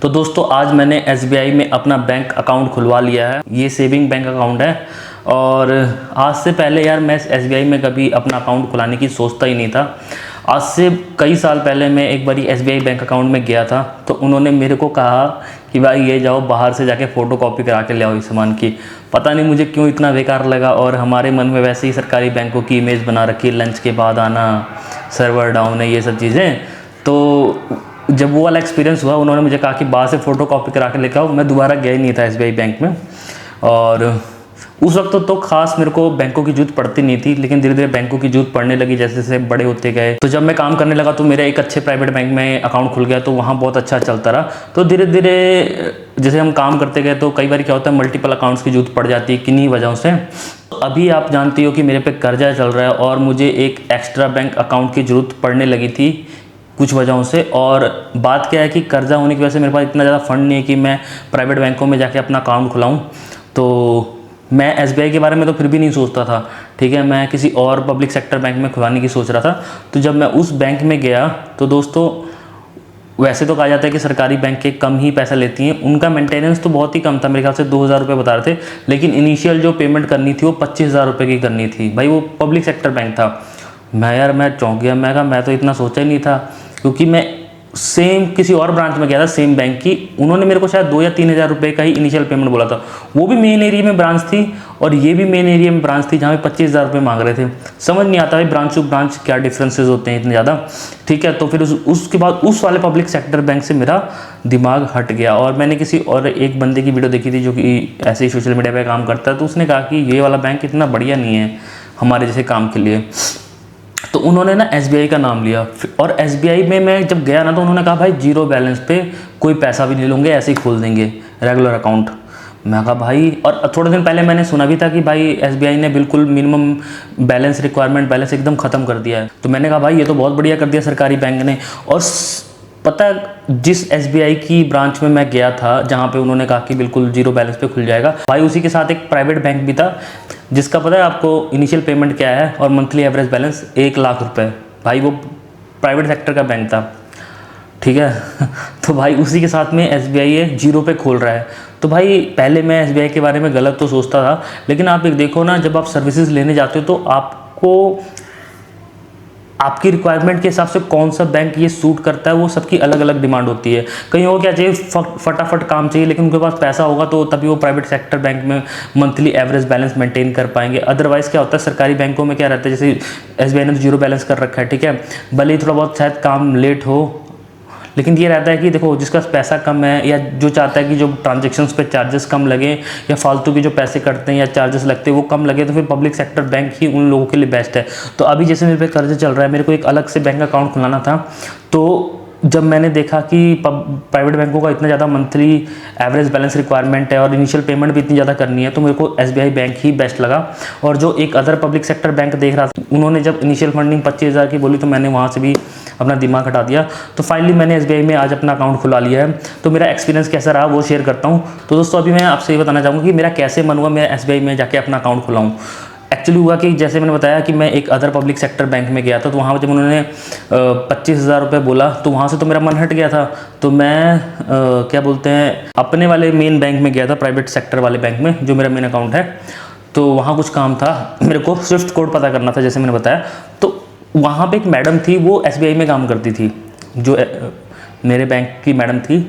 तो दोस्तों आज मैंने एसबीआई में अपना बैंक अकाउंट खुलवा लिया है। ये सेविंग बैंक अकाउंट है और आज से पहले यार मैं एसबीआई में कभी अपना अकाउंट खुलाने की सोचता ही नहीं था। आज से कई साल पहले मैं एक बारी एसबीआई बैंक अकाउंट में गया था तो उन्होंने मेरे को कहा कि भाई ये जाओ बाहर से जाके फ़ोटो कॉपी करा के ले आओ इस सामान की। पता नहीं मुझे क्यों इतना बेकार लगा और हमारे मन में वैसे ही सरकारी बैंकों की इमेज बना रखी है, लंच के बाद आना, सर्वर डाउन है, ये सब चीज़ें। तो जब वो वाला एक्सपीरियंस हुआ, उन्होंने मुझे कहा कि बाहर से फ़ोटो कॉपी करा के लेकर आओ। मैं दोबारा गया ही नहीं था एसबीआई बैंक में। और उस वक्त तो खास मेरे को बैंकों की जरूरत पड़ती नहीं थी, लेकिन धीरे धीरे बैंकों की जरूरत पड़ने लगी जैसे जैसे बड़े होते गए। तो जब मैं काम करने लगा तो मेरा एक अच्छे प्राइवेट बैंक में अकाउंट खुल गया, तो वहाँ बहुत अच्छा चलता रहा। तो धीरे धीरे जैसे हम काम करते गए तो कई बार क्या होता है, मल्टीपल अकाउंट्स की जरूरत पड़ जाती है किन्हीं वजहों से। अभी आप जानती हो कि मेरे पे कर्जा चल रहा है और मुझे एक एक्स्ट्रा बैंक अकाउंट की ज़रूरत पड़ने लगी थी कुछ वजहों से। और बात क्या है कि कर्जा होने की वजह से मेरे पास इतना ज़्यादा फंड नहीं है कि मैं प्राइवेट बैंकों में जाके अपना अकाउंट खुलाऊं। तो मैं एसबीआई के बारे में तो फिर भी नहीं सोचता था, ठीक है, मैं किसी और पब्लिक सेक्टर बैंक में खुलाने की सोच रहा था। तो जब मैं उस बैंक में गया तो दोस्तों, वैसे तो कहा जाता है कि सरकारी बैंक के कम ही पैसा लेती हैं, उनका मेंटेनेंस तो बहुत ही कम था, मेरे ख्याल से 2000 रुपये बता रहे थे। लेकिन इनिशियल जो पेमेंट करनी थी वो 25,000 रुपये की करनी थी। भाई वो पब्लिक सेक्टर बैंक था। मैं चौंक गया। मैं कहा मैं तो इतना सोचा ही नहीं था, क्योंकि मैं सेम किसी और ब्रांच में गया था सेम बैंक की। उन्होंने मेरे को शायद 2 या 3 हज़ार रुपये का ही इनिशियल पेमेंट बोला था। वो भी मेन एरिया में ब्रांच थी और ये भी मेन एरिया में ब्रांच थी, जहाँ पे 25,000 रुपये मांग रहे थे। समझ नहीं आता भाई ब्रांच टू ब्रांच क्या डिफरेंसेस होते हैं इतने ज़्यादा, ठीक है। तो फिर उसके बाद उस वाले पब्लिक सेक्टर बैंक से मेरा दिमाग हट गया और मैंने किसी और एक बंदे की वीडियो देखी थी जो कि ऐसे ही सोशल मीडिया पर काम करता है। तो उसने कहा कि ये वाला बैंक इतना बढ़िया नहीं है हमारे जैसे काम के लिए। तो उन्होंने ना एसबीआई का नाम लिया और एसबीआई में मैं जब गया ना तो उन्होंने कहा भाई जीरो बैलेंस पे कोई पैसा भी नहीं लेंगे, ऐसे ही खोल देंगे रेगुलर अकाउंट। मैं कहा भाई, और थोड़े दिन पहले मैंने सुना भी था कि भाई एसबीआई ने बिल्कुल मिनिमम बैलेंस रिक्वायरमेंट बैलेंस एकदम ख़त्म कर दिया है। तो मैंने कहा भाई ये तो बहुत बढ़िया कर दिया सरकारी बैंक ने। और पता जिस एसबीआई की ब्रांच में मैं गया था जहाँ पे उन्होंने कहा कि बिल्कुल जीरो बैलेंस पे खुल जाएगा, भाई उसी के साथ एक प्राइवेट बैंक भी था जिसका पता है आपको इनिशियल पेमेंट क्या है और मंथली एवरेज बैलेंस 1 लाख रुपए। भाई वो प्राइवेट सेक्टर का बैंक था, ठीक है। तो भाई उसी के साथ में एसबीआई है जीरो पे खोल रहा है। तो भाई पहले मैं एसबीआई के बारे में गलत तो सोचता था, लेकिन आप एक देखो ना, जब आप सर्विसेज लेने जाते हो तो आपको आपकी रिक्वायरमेंट के हिसाब से कौन सा बैंक ये सूट करता है, वो सबकी अलग अलग डिमांड होती है। कहीं को क्या चाहिए, फटाफट काम चाहिए, लेकिन उनके पास पैसा होगा तो तभी वो प्राइवेट सेक्टर बैंक में मंथली एवरेज बैलेंस मेंटेन कर पाएंगे। अदरवाइज़ क्या होता है, सरकारी बैंकों में क्या रहता है, जैसे एसबीआई ने तो जीरो बैलेंस कर रखा है, ठीक है, भले ही थोड़ा बहुत शायद काम लेट हो, लेकिन ये रहता है कि देखो जिसका पैसा कम है या जो चाहता है कि जो ट्रांजेक्शन्स पे चार्जेस कम लगे या फालतू के जो पैसे कटते हैं या चार्जेस लगते हैं वो कम लगे, तो फिर पब्लिक सेक्टर बैंक ही उन लोगों के लिए बेस्ट है। तो अभी जैसे मेरे पे कर्जा चल रहा है, मेरे को एक अलग से बैंक अकाउंट खुलाना था। तो जब मैंने देखा कि प्राइवेट बैंकों का इतना ज़्यादा मंथली एवरेज बैलेंस रिक्वायरमेंट है और इनिशियल पेमेंट भी इतनी ज़्यादा करनी है, तो मेरे को एसबीआई बैंक ही बेस्ट लगा। और जो एक अदर पब्लिक सेक्टर बैंक देख रहा था, उन्होंने जब इनिशियल फंडिंग 25,000 की बोली तो मैंने वहाँ से भी अपना दिमाग हटा दिया। तो फाइनली मैंने एसबीआई में आज अपना अकाउंट खुला लिया है। तो मेरा एक्सपीरियंस कैसा रहा वो शेयर करता हूँ। तो दोस्तों अभी मैं आपसे ये बताना चाहूँगा कि मेरा कैसे मन हुआ मैं एसबीआई में जाके अपना अकाउंट खुलाऊँ। एक्चुअली हुआ कि जैसे मैंने बताया कि मैं एक अदर पब्लिक सेक्टर बैंक में गया था, तो वहाँ जब उन्होंने 25,000 रुपये बोला तो वहाँ से तो मेरा मन हट गया था। तो मैं क्या बोलते हैं, अपने वाले मेन बैंक में गया था, प्राइवेट सेक्टर वाले बैंक में जो मेरा मेन अकाउंट है। तो वहाँ कुछ काम था, मेरे को स्विफ्ट कोड पता करना था जैसे मैंने बताया। तो वहाँ पे एक मैडम थी, वो एसबीआई में काम करती थी, जो मेरे बैंक की मैडम थी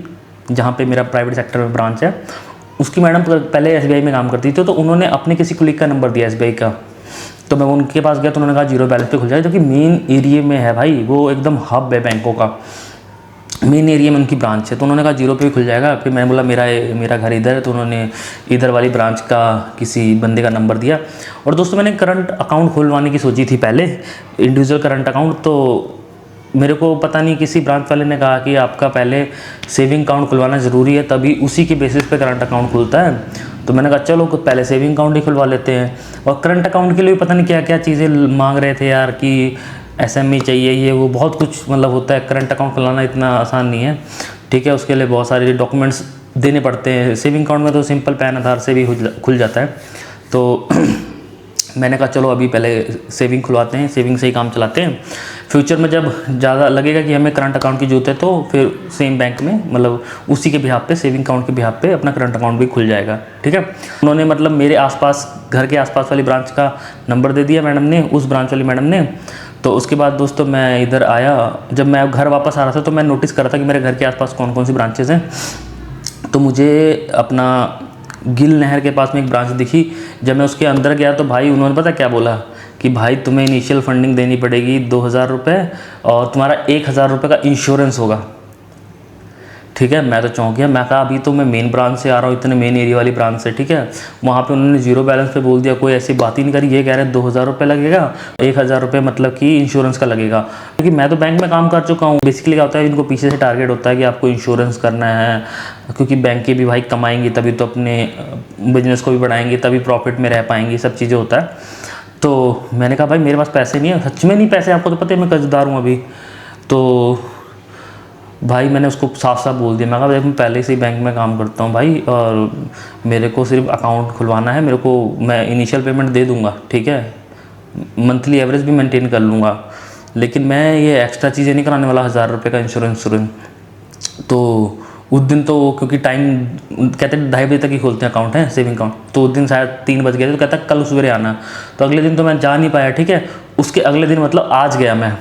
जहाँ पे मेरा प्राइवेट सेक्टर में ब्रांच है, उसकी मैडम पहले एसबीआई में काम करती थी। तो उन्होंने अपने किसी कुलीग का नंबर दिया एसबीआई का, तो मैं उनके पास गया तो उन्होंने कहा जीरो बैलेंस पे खुल जाएगा, जो कि मेन एरिया में है भाई, वो एकदम हब है बैंकों का, मेन एरिया में उनकी ब्रांच है। तो उन्होंने कहा जीरो पे भी खुल जाएगा। फिर मैंने बोला मेरा घर इधर है, तो उन्होंने इधर वाली ब्रांच का किसी बंदे का नंबर दिया। और दोस्तों मैंने करंट अकाउंट खुलवाने की सोची थी पहले, इंडिविजुअल करंट अकाउंट। तो मेरे को पता नहीं किसी ब्रांच वाले ने कहा कि आपका पहले सेविंग अकाउंट खुलवाना ज़रूरी है, तभी उसी के बेसिस पे करंट अकाउंट खुलता है। तो मैंने कहा चलो पहले सेविंग अकाउंट ही खुलवा लेते हैं। और करंट अकाउंट के लिए पता नहीं क्या क्या चीज़ें मांग रहे थे यार, कि एसएमई चाहिए, ये वो बहुत कुछ मतलब होता है। करंट अकाउंट खुलाना इतना आसान नहीं है, ठीक है, उसके लिए बहुत सारे डॉक्यूमेंट्स देने पड़ते हैं। सेविंग अकाउंट में तो सिंपल पैन आधार से भी खुल जाता है। तो मैंने कहा चलो अभी पहले सेविंग खुलवाते हैं, सेविंग से ही काम चलाते हैं, फ्यूचर में जब ज़्यादा लगेगा कि हमें करंट अकाउंट की जरूरत है तो फिर सेम बैंक में मतलब उसी के बिहाफ पे, सेविंग अकाउंट के बिहाफ पे अपना करंट अकाउंट भी खुल जाएगा। ठीक है, उन्होंने मतलब मेरे आसपास, घर के आसपास वाली ब्रांच का नंबर दे दिया मैडम ने, उस ब्रांच वाली मैडम ने। तो उसके बाद दोस्तों मैं इधर आया, जब मैं घर वापस आ रहा था तो मैं नोटिस कर रहा था कि मेरे घर के आसपास कौन कौन सी ब्रांचेज़ हैं। तो मुझे अपना गिल नहर के पास में एक ब्रांच दिखी। जब मैं उसके अंदर गया तो भाई उन्होंने पता क्या बोला कि भाई तुम्हें इनिशियल फंडिंग देनी पड़ेगी 2000 रुपये और तुम्हारा 1000 रुपये का इंश्योरेंस होगा। ठीक है, मैं तो चौंक गया। मैं कहा अभी तो मैं मेन ब्रांच से आ रहा हूँ, इतने मेन एरिया वाली ब्रांच से। ठीक है, वहाँ पे उन्होंने जीरो बैलेंस पे बोल दिया, कोई ऐसी बात ही नहीं करी। ये कह रहे हैं 2000 रुपये लगेगा, 1000 रुपये मतलब कि इंश्योरेंस का लगेगा। क्योंकि मैं तो बैंक में काम कर चुका हूँ। बेसिकली क्या होता है, इनको पीछे से टारगेट होता है कि आपको इंश्योरेंस करना है, क्योंकि बैंक के भी भाई कमाएंगी तभी तो अपने बिजनेस को भी बढ़ाएंगे, तभी प्रॉफिट में रह पाएंगी, सब चीज़ें होता है। तो मैंने कहा भाई मेरे पास पैसे नहीं है, सच में नहीं पैसे, आपको तो पता है मैं कर्जदार हूँ अभी। तो भाई मैंने उसको साफ साफ बोल दिया, मैं कहा मैं पहले से ही बैंक में काम करता हूँ भाई, और मेरे को सिर्फ अकाउंट खुलवाना है, मेरे को, मैं इनिशियल पेमेंट दे दूँगा, ठीक है, मंथली एवरेज भी मेंटेन कर लूँगा, लेकिन मैं ये एक्स्ट्रा चीज़ें नहीं कराने वाला, 1000 रुपये का इंश्योरेंस। तो उस दिन तो क्योंकि टाइम कहते 2:30 बजे तक ही खोलते हैं अकाउंट है, सेविंग अकाउंट, तो उस दिन शायद 3 बज गए थे। तो कहता कल सवेरे आना। तो अगले दिन तो मैं जा नहीं पाया। ठीक है, उसके अगले दिन मतलब आज गया मैं।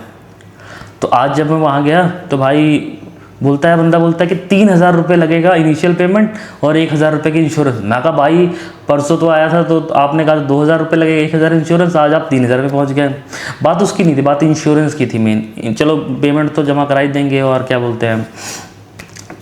तो आज जब मैं वहाँ गया तो भाई बंदा बोलता है कि 3000 रुपये लगेगा इनिशियल पेमेंट और 1000 रुपये की इंश्योरेंस। मैं कहा भाई परसों तो आया था तो आपने कहा 2000 रुपये लगेगा, 1000 इंश्योरेंस, आज आप 3000 पे पहुँच गए। बात उसकी नहीं थी, बात इंश्योरेंस की थी मेन। चलो पेमेंट तो जमा करा ही देंगे, और क्या बोलते हैं।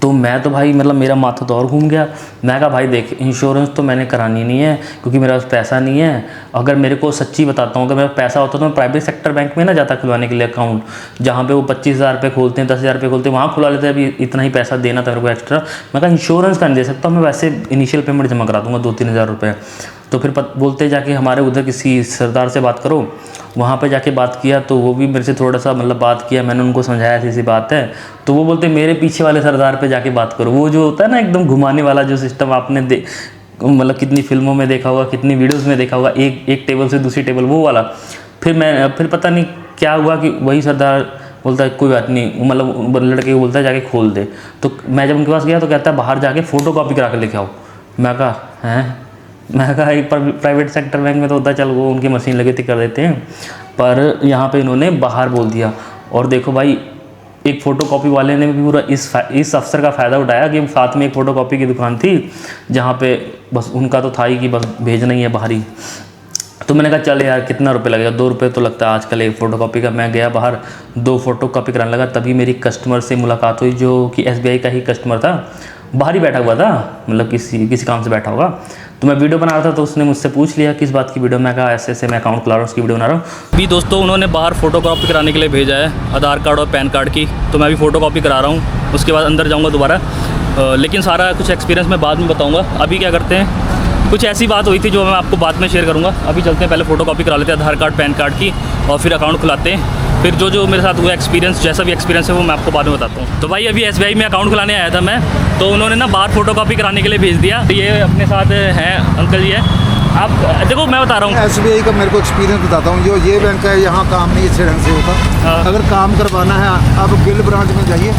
तो मैं तो भाई मतलब मेरा माथा तो और घूम गया। मैं कहा भाई देख, इंश्योरेंस तो मैंने करानी नहीं है क्योंकि मेरा पास पैसा नहीं है। अगर मेरे को सच्ची बताता हूँ, अगर मेरा पैसा होता तो मैं प्राइवेट सेक्टर बैंक में ना जाता खुलवाने के लिए अकाउंट, जहाँ पे वो 25,000 रुपये खोलते हैं, 10,000 रुपये खोलते हैं, वहाँ खुला लेते हैं। अभी इतना ही पैसा देना था मेरे को एक्स्ट्रा। मैं कहा इंश्योरेंस का नहीं दे सकता, मैं वैसे इनिशियल पेमेंट जमा करा दूँगा 2-3 हज़ार रुपये। तो फिर बोलते जाके हमारे उधर किसी सरदार से बात करो। वहाँ पे जाके बात किया तो वो भी मेरे से थोड़ा सा मतलब बात किया, मैंने उनको समझाया ऐसी बात है। तो वो बोलते मेरे पीछे वाले सरदार पे जाके बात करो। वो जो होता है ना एकदम घुमाने वाला जो सिस्टम, आपने मतलब कितनी फिल्मों में देखा होगा, कितनी वीडियोज़ में देखा होगा, एक टेबल से दूसरी टेबल, वो वाला। फिर पता नहीं क्या हुआ कि वही सरदार बोलता है कोई बात नहीं, मतलब लड़के को बोलता है जाके खोल दे। तो मैं जब उनके पास गया तो कहता है बाहर जाके फ़ोटो कॉपी करा के लेके आओ। मैं कहा हैं, मैं कहा एक प्राइवेट सेक्टर बैंक में तो होता है चल वो उनकी मशीन लगे थे कर देते हैं, पर यहाँ पे इन्होंने बाहर बोल दिया। और देखो भाई, एक फ़ोटो कॉपी वाले ने भी पूरा इस अवसर का फ़ायदा उठाया कि साथ में एक फ़ोटो कॉपी की दुकान थी, जहाँ पे बस उनका तो था ही कि बस भेजना ही है बाहर ही। तो मैंने कहा चल यार कितना रुपये लगेगा, 2 रुपये तो लगता है आजकल एक फ़ोटो कॉपी का। मैं गया बाहर 2 फ़ोटो कॉपी कराने लगा, तभी मेरी कस्टमर से मुलाकात हुई, जो कि SBI का ही कस्टमर था, बाहर ही बैठा हुआ था, मतलब किसी काम से बैठा होगा। तो मैं वीडियो बना रहा था तो उसने मुझसे पूछ लिया किस बात की वीडियो। मैं कहा ऐसे मैं अकाउंट खुला रहा हूँ, उसकी वीडियो बना रहा हूँ। भी दोस्तों उन्होंने बाहर फ़ोटो कॉपी कराने के लिए भेजा है, आधार कार्ड और पैन कार्ड की। तो मैं अभी फ़ोटो कॉपी करा रहा हूँ, उसके बाद अंदर जाऊँगा दोबारा। लेकिन सारा कुछ एक्सपीरियंस मैं बाद में बताऊँगा। अभी क्या करते हैं, कुछ ऐसी बात हुई थी जो मैं आपको बाद में शेयर करूँगा। अभी चलते हैं, पहले फ़ोटो कॉपी करा लेते हैं आधार कार्ड पैन कार्ड की, और फिर अकाउंट खुलाते हैं। फिर जो मेरे साथ हुआ एक्सपीरियंस, जैसा भी एक्सपीरियंस है वो मैं आपको बाद में बताता हूँ। तो भाई अभी SBI में अकाउंट खुलाने आया था मैं, तो उन्होंने ना बाहर फ़ोटो कॉपी कराने के लिए भेज दिया। ये अपने साथ हैं अंकल जी है। आप देखो मैं बता रहा हूँ SBI का मेरे को एक्सपीरियंस बताता हूँ। जो ये बैंक है यहाँ काम नहीं अच्छे ढंग से होता। अगर काम करवाना है आप गिल ब्रांच में जाइए,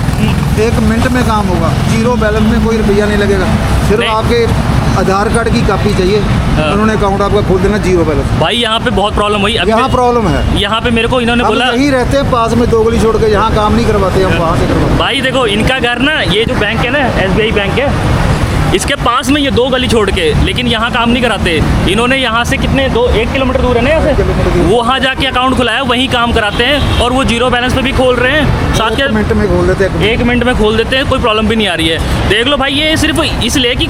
1 मिनट में काम होगा, जीरो बैलेंस में कोई रुपया नहीं लगेगा, सिर्फ आपके आधार कार्ड की कॉपी चाहिए, उन्होंने अकाउंट आपका खोल देना जीरो बैलेंस। भाई यहाँ पे बहुत प्रॉब्लम हुई। यहाँ प्रॉब्लम है, यहाँ पे मेरे को इन्होंने बोला यही रहते हैं पास में 2 गली छोड़ के, यहाँ काम नहीं करवाते, हम वहाँ से करवाते। भाई देखो इनका घर ना, ये जो बैंक है ना SBI बैंक है, इसके पास में ये 2 गली छोड़ के, लेकिन यहाँ काम नहीं कराते इन्होंने। यहाँ से कितने 1 किलोमीटर दूर है ना यहाँ से, वहाँ जाके अकाउंट खुलाया, वहीं काम कराते हैं, और वो जीरो बैलेंस पे भी खोल रहे हैं साथ के। 1 मिनट में खोल देते हैं, 1 मिनट में खोल देते हैं, कोई प्रॉब्लम भी नहीं आ रही है। देख लो भाई, ये सिर्फ इसलिए कि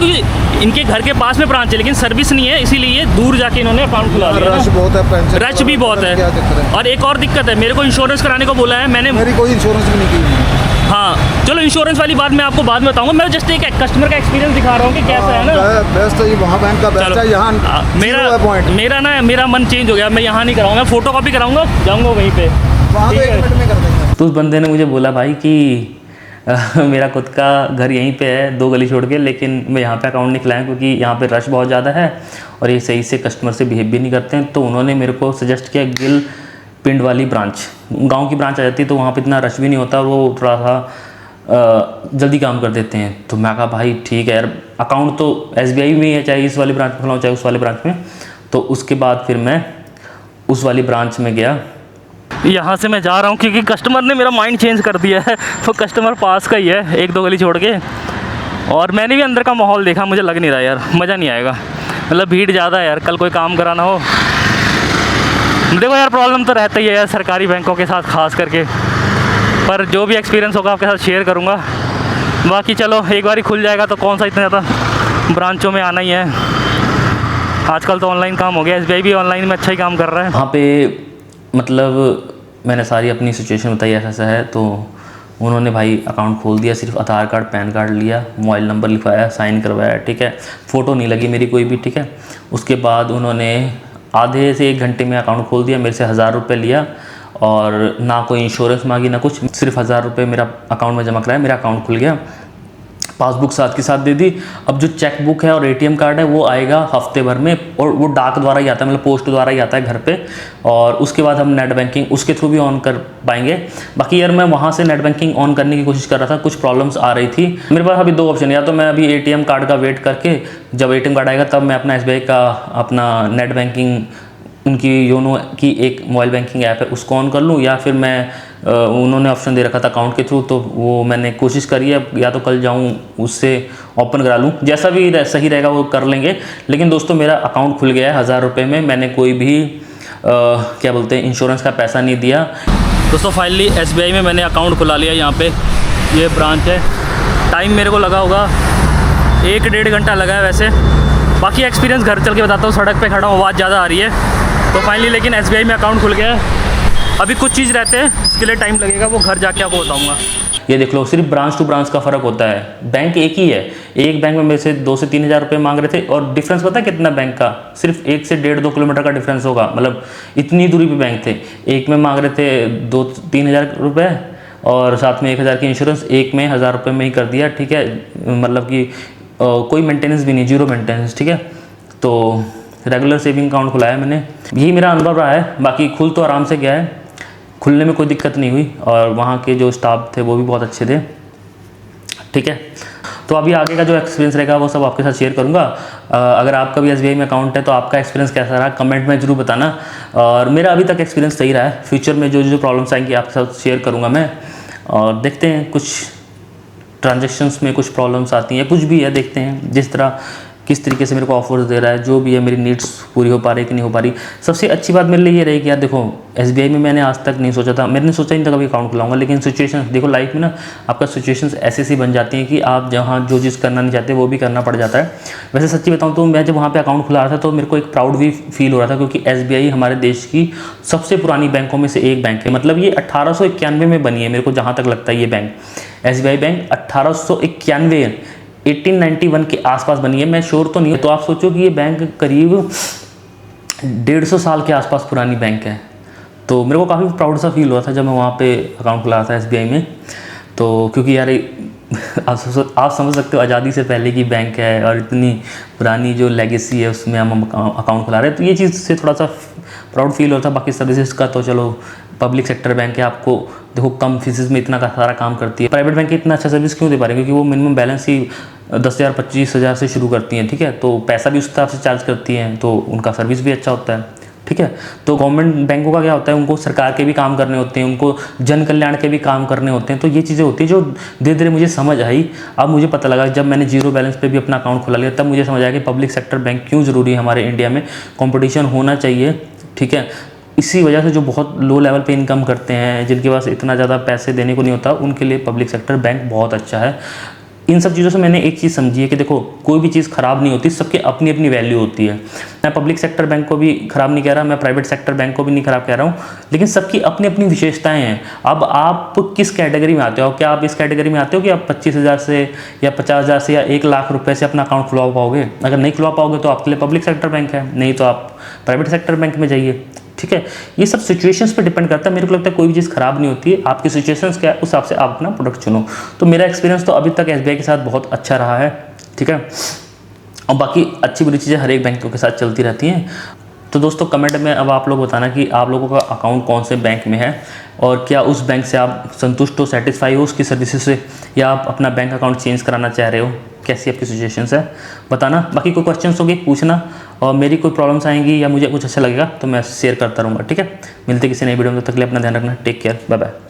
इनके घर के पास में ब्रांच है लेकिन सर्विस नहीं है, इसीलिए दूर जाके इन्होंने अकाउंट खुला लिया। रश बहुत है, रश भी बहुत है। और एक और दिक्कत है, मेरे को इंश्योरेंस कराने को बोला है, मैंने मेरी कोई इंश्योरेंस भी नहीं की। हाँ चलो इंश्योरेंस वाली बात मैं आपको बाद में बताऊंगा। मैं जस्ट एक कस्टमर का एक्सपीरियंस दिखा रहा हूँ कि कैसा है ना। बेस्ट है वहाँ बैंक का, बेस्ट है यहाँ। मेरा मन चेंज हो गया, मैं यहाँ नहीं कराऊंगा, फोटो कॉपी कराऊंगा, जाऊँगा वहीं पे। वहाँ तो 1 मिनट में कर देंगे। तो उस बंदे ने मुझे बोला भाई कि मेरा खुद का घर यहीं पे है 2 गली छोड़ के, लेकिन मैं यहाँ पे अकाउंट नहीं खुलाया क्योंकि यहाँ पे रश बहुत ज़्यादा है और ये सही से कस्टमर से बिहेव भी नहीं करते हैं। तो उन्होंने मेरे को सजेस्ट किया गिल पिंड वाली ब्रांच, गांव की ब्रांच आ जाती है तो वहाँ पे इतना रश भी नहीं होता, वो थोड़ा सा जल्दी काम कर देते हैं। तो मैं कहा भाई ठीक है यार, अकाउंट तो SBI में ही है, चाहे इस वाली ब्रांच में खुलाऊँ चाहे उस वाले ब्रांच में। तो उसके बाद फिर मैं उस वाली ब्रांच में गया। यहाँ से मैं जा रहा हूँ क्योंकि कस्टमर ने मेरा माइंड चेंज कर दिया है, तो कस्टमर पास का ही है 1-2 गली छोड़ के। और मैंने भी अंदर का माहौल देखा, मुझे लग नहीं रहा यार मज़ा नहीं आएगा, मतलब भीड़ ज़्यादा है यार, कल कोई काम कराना हो। देखो यार प्रॉब्लम तो रहता ही है यार सरकारी बैंकों के साथ खास करके, पर जो भी एक्सपीरियंस होगा आपके साथ शेयर करूँगा। बाकी चलो एक बार ही खुल जाएगा तो कौन सा इतना ज़्यादा ब्रांचों में आना ही है, आजकल तो ऑनलाइन काम हो गया, SBI भी ऑनलाइन में अच्छा ही काम कर रहा है। वहाँ पे मतलब मैंने सारी अपनी सिचुएशन बताई ऐसा ऐसा है, तो उन्होंने भाई अकाउंट खोल दिया, सिर्फ आधार कार्ड पैन कार्ड लिया, मोबाइल नंबर लिखवाया, साइन करवाया, ठीक है, फ़ोटो नहीं लगी मेरी कोई भी, ठीक है। उसके बाद उन्होंने आधे से 1 घंटे में अकाउंट खोल दिया, मेरे से 1000 रुपये लिया और ना कोई इंश्योरेंस मांगी ना कुछ, सिर्फ 1000 रुपये मेरा अकाउंट में जमा कराया, मेरा अकाउंट खुल गया। पासबुक साथ के साथ दे दी। अब जो चेक बुक है और ATM कार्ड है वो आएगा हफ्ते भर में, और वो डाक द्वारा ही आता है, मतलब पोस्ट द्वारा ही आता है घर पे। और उसके बाद हम नेट बैंकिंग उसके थ्रू भी ऑन कर पाएंगे। बाकी यार मैं वहाँ से नेट बैंकिंग ऑन करने की कोशिश कर रहा था, कुछ प्रॉब्लम्स आ रही थी। मेरे पास अभी 2 ऑप्शन, या तो मैं अभी ATM कार्ड का वेट करके जब ATM कार्ड आएगा तब मैं अपना SBI का अपना नेट बैंकिंग, उनकी योनो की एक मोबाइल बैंकिंग ऐप है उसको ऑन कर लूँ, या फिर मैं उन्होंने ऑप्शन दे रखा था अकाउंट के थ्रू, तो वो मैंने कोशिश करी है, या तो कल जाऊँ उससे ओपन करा लूँ, जैसा भी सही रहेगा वो कर लेंगे। लेकिन दोस्तों मेरा अकाउंट खुल गया है 1000 रुपये में, मैंने कोई भी क्या बोलते हैं इंश्योरेंस का पैसा नहीं दिया। दोस्तों फाइनली SBI में मैंने अकाउंट खुला लिया। यहाँ पे ये ब्रांच है, टाइम मेरे को लगा होगा 1-1.5 घंटा लगा है वैसे। बाकी एक्सपीरियंस घर चल के बताता हूँ, सड़क पे खड़ा हूँ आवाज़ ज़्यादा आ रही है। तो फाइनली लेकिन SBI में अकाउंट खुल गया है। अभी कुछ चीज़ रहते हैं उसके लिए टाइम लगेगा, वो घर जाके आपको बताऊँगा। ये देख लो, सिर्फ ब्रांच टू ब्रांच का फ़र्क होता है, बैंक एक ही है। एक बैंक में मेरे से 2 से 3 हज़ार रुपये मांग रहे थे, और डिफरेंस पता है कितना बैंक का? सिर्फ 1 से 1.5-2 किलोमीटर का डिफरेंस होगा, मतलब इतनी दूरी पे बैंक थे। एक में मांग रहे थे 2-3 हज़ार रुपये और साथ में 1000 की इंश्योरेंस, एक में 1000 रुपये में ही कर दिया, ठीक है। मतलब कि कोई मेंटेनेंस भी नहीं, 0 मेंटेनेंस, ठीक है। तो रेगुलर सेविंग अकाउंट खुलाया मैंने, यही मेरा अनुभव रहा है। बाकी खुल तो आराम से गया है, खुलने में कोई दिक्कत नहीं हुई, और वहाँ के जो स्टाफ थे वो भी बहुत अच्छे थे, ठीक है। तो अभी आगे का जो एक्सपीरियंस रहेगा वो सब आपके साथ शेयर करूँगा। अगर आपका भी SBI में अकाउंट है तो आपका एक्सपीरियंस कैसा रहा कमेंट में ज़रूर बताना। और मेरा अभी तक एक्सपीरियंस सही रहा है, फ्यूचर में जो जो प्रॉब्लम्स आएंगी आपके साथ शेयर करूँगा मैं। और देखते हैं कुछ ट्रांजेक्शन्स में कुछ प्रॉब्लम्स आती हैं, कुछ भी है, देखते हैं जिस तरह किस तरीके से मेरे को ऑफर्स दे रहा है, जो भी है मेरी नीड्स पूरी हो पा रही कि नहीं हो पा रही। सबसे अच्छी बात मेरे लिए ये रही कि यार देखो SBI में मैंने आज तक नहीं सोचा था, मैंने सोचा ही नहीं था कभी अकाउंट खुलाऊंगा। लेकिन सिचुएशन देखो, लाइफ में ना आपका सिचुएशंस ऐसी सी बन जाती हैं कि आप जहाँ जो चीज़ करना नहीं चाहते वो भी करना पड़ जाता है। वैसे सच्ची बताऊँ तो मैं जब वहाँ पर अकाउंट खुला रहा था तो मेरे को एक प्राउड भी फील हो रहा था, क्योंकि SBI हमारे देश की सबसे पुरानी बैंकों में से एक बैंक है। मतलब ये 1891 में बनी है, मेरे को जहाँ तक लगता है ये बैंक SBI बैंक 1891 1891 के आसपास बनी है, मैं श्योर तो नहीं है। तो आप सोचो कि ये बैंक करीब 150 साल के आसपास पुरानी बैंक है। तो मेरे को काफ़ी प्राउड सा फील हुआ था जब मैं वहाँ पे अकाउंट खुला था SBI में। तो क्योंकि यार आप समझ सकते हो आज़ादी से पहले की बैंक है और इतनी पुरानी जो लेगेसी है उसमें हम अकाउंट खुला रहे हैं, तो ये चीज़ से थोड़ा सा प्राउड फील होता है। बाकी सर्विसेज का तो चलो पब्लिक सेक्टर बैंक है, आपको देखो कम फीसेस में इतना का सारा काम करती है। प्राइवेट बैंक इतना अच्छा सर्विस क्यों दे पा रहे हैं? क्योंकि वो मिनिमम बैलेंस ही 10,000 25,000 से शुरू करती हैं, ठीक है। तो पैसा भी उस हिसाब से चार्ज करती हैं, तो उनका सर्विस भी अच्छा होता है, ठीक है। तो गवर्नमेंट बैंकों का क्या होता है, उनको सरकार के भी काम करने होते हैं, उनको जन कल्याण के भी काम करने होते हैं। तो ये चीज़ें होती हैं जो धीरे धीरे मुझे समझ आई। अब मुझे पता लगा जब मैंने 0 बैलेंस पे भी अपना अकाउंट खुला लिया, तब मुझे समझ आया कि पब्लिक सेक्टर बैंक क्यों ज़रूरी है हमारे इंडिया में। कॉम्पिटिशन होना चाहिए, ठीक है। इसी वजह से जो बहुत लो लेवल पे इनकम करते हैं, जिनके पास इतना ज़्यादा पैसे देने को नहीं होता, उनके लिए पब्लिक सेक्टर बैंक बहुत अच्छा है। इन सब चीज़ों से मैंने एक चीज़ समझी है कि देखो कोई भी चीज़ ख़राब नहीं होती, सबकी अपनी अपनी वैल्यू होती है। मैं पब्लिक सेक्टर बैंक को भी ख़राब नहीं कह रहा, मैं प्राइवेट सेक्टर बैंक को भी नहीं ख़राब कह रहा हूँ, लेकिन सबकी अपनी अपनी विशेषताएं हैं। अब आप किस कैटेगरी में आते हो? क्या आप इस कैटेगरी में आते हो कि आप 25,000 से या 50,000 से या 1 लाख रुपये से अपना अकाउंट खुलवा पाओगे? अगर नहीं खुलवा पाओगे तो आपके लिए पब्लिक सेक्टर बैंक है, नहीं तो आप प्राइवेट सेक्टर बैंक में जाइए, ठीक ठीक है। ये सब सिचुएशंस पे डिपेंड करता है। मेरे को लगता है कोई भी चीज़ खराब नहीं होती है, आपकी सिचुएशंस क्या है उस हिसाब से आप अपना प्रोडक्ट चुनो। तो मेरा एक्सपीरियंस तो अभी तक SBI के साथ बहुत अच्छा रहा है, ठीक है। और बाकी अच्छी बुरी चीज़ें हर एक बैंकों के साथ चलती रहती हैं। तो दोस्तों कमेंट में अब आप लोग बताना कि आप लोगों का अकाउंट कौन से बैंक में है और क्या उस बैंक से आप संतुष्ट हो, सेटिस्फाई हो उसकी सर्विसेज से, या आप अपना बैंक अकाउंट चेंज कराना चाह रहे हो, कैसी आपकी सिचुएशंस है बताना। बाकी कोई क्वेश्चंस होंगे पूछना, और मेरी कोई प्रॉब्लम्स आएंगी या मुझे कुछ अच्छा लगेगा तो मैं शेयर करता रहूँगा, ठीक है। मिलते किसी नई वीडियो में, तब तक के लिए अपना ध्यान रखना, टेक केयर, बाय बाय।